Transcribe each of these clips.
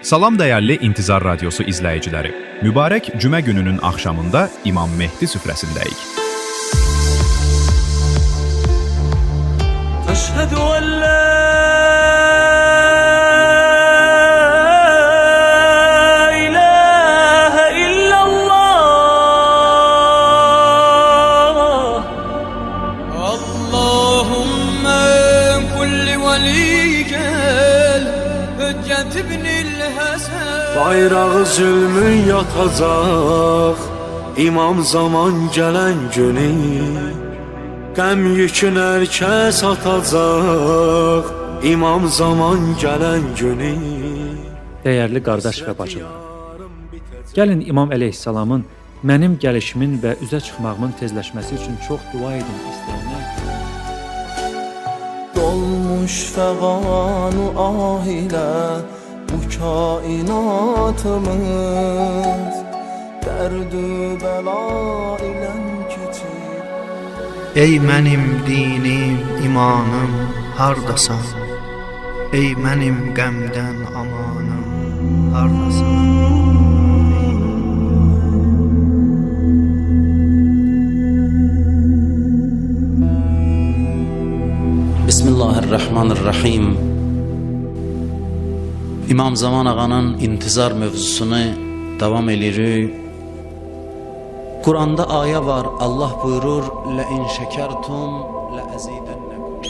Salam dəyərli İntizar Radiosu izləyiciləri. Mübarək Cümə gününün axşamında İmam Mehdi süfrəsindəyik. Əşhədü ən la ilahə illallah. Allahümmə kulli veliyyəl hüccət ibnil Həsən. Bayrağı zülmün yatacaq, İmam zaman gələn günü. Qəm yükün hər kəs atacaq, İmam zaman gələn günü. Dəyərli qardaş və bacılarım, gəlin İmam əleyhissalamın mənim gəlişimin və üzə çıxmağımın tezləşməsi üçün çox dua edin istəyənlər. Dolmuş fəğanu ah ilə bu kainatımız, dərdü bəla ilə keçir. Ey mənim dinim, imanım, hardasan? Ey mənim qəmdən amanım, hardasan? Bismillahirrahmanirrahim. İmam Zaman ağanın intizar mövzusunu davam edirik. Quranda ayə var, Allah buyurur: "Lə-in şəkərtum lə-əzidənnəkum."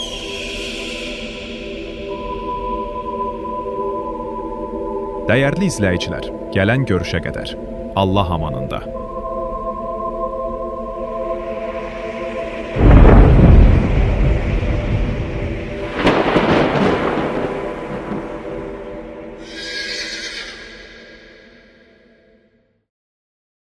Dəyərli izləyicilər, gələn görüşə qədər Allah amanında.